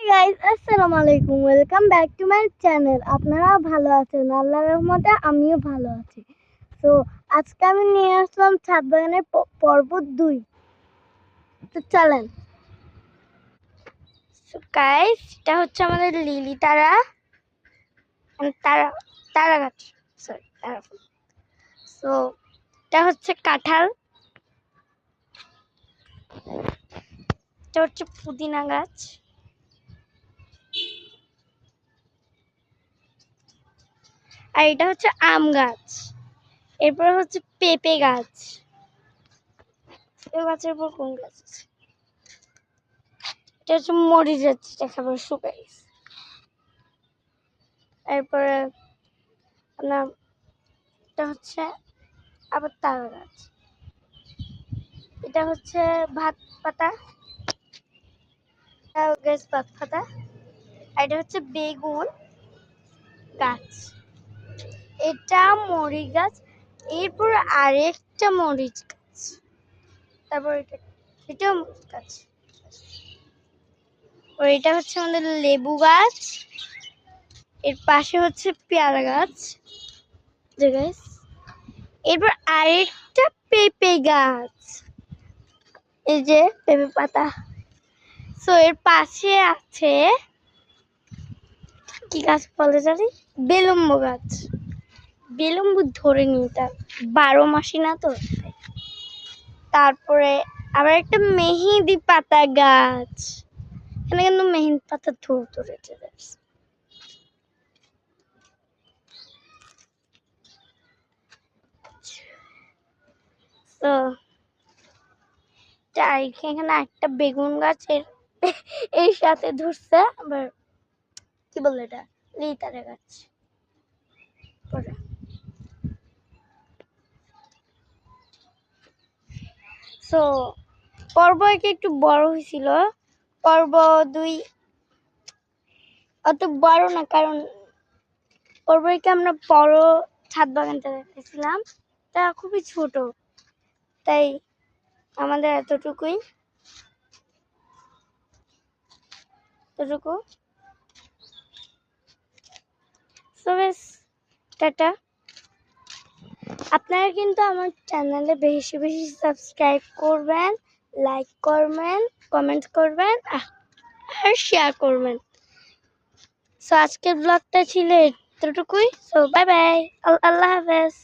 Guys, আসসালামু আলাইকুম। Welcome back to my channel. আপনারা ভালো আছেন? আল্লাহর রহমতে আমিও ভালো আছি। তো আজকে আমি নিয়ে আসলাম ছাদ বাগানের পর্ব 2। তো চলেন। সো গাইস, এটা হচ্ছে আমাদের লিলি তারা, তারা তারা গাছ, সরি তারা ফুল। সো এটা হচ্ছে কাঁঠাল, এটা হচ্ছে পুদিনা গাছ, আর এটা হচ্ছে আম গাছ। এরপর হচ্ছে পেঁপে গাছ। এই গাছের উপর কোন গাছ আছে? এটা হচ্ছে মরিচ গাছ, একেবারে শুকিয়ে গেছে। এরপরে আপনার এটা হচ্ছে আবার তারা গাছ, এটা হচ্ছে ভাত পাতা গাছ, ভাত পাতা। আর এটা হচ্ছে বেগুন গাছ, এটা মরিচ গাছ। এরপর আরেকটা মরিচ গাছ, তারপর এটাও মরিচ গাছ। আর এটা হচ্ছে আমাদের লেবু গাছ। এর পাশে হচ্ছে পেয়ারা গাছ। এরপর আরেকটা পেঁপে গাছ, এই যে পেঁপে পাতা। সো এর পাশে আছে কি গাছ বলে জানি, বেলুম্ব গাছ। বেলুম্ব ধরে নি, এটা 12 মাসি না তো। তারপরে আবার একটা মেহেদি পাতা গাছ, এখানে কিন্তু মেহেদি পাতা ধরেছে। তো এখানে একটা বেগুন গাছের এর সাথে ধরছে আবার কি বলে এটা, লিতারে গাছ। সো পর্ব একটু বড় হয়েছিল, পর্ব 2 অত বড় না, কারণ পর্ব আমরা বড় ছাদ বাগানটা দেখেছিলাম, তা খুবই ছোট, তাই আমাদের এতটুকু। সো বেশ, টাটা। আপনারা কিন্তু আমার চ্যানেলে বেশি বেশি সাবস্ক্রাইব করবেন, লাইক করবেন, কমেন্ট করবেন আর শেয়ার করবেন। সো আজকের ব্লগটা ছিল এতটুকুই। সো বাই বাই, আল্লাহ হাফেজ।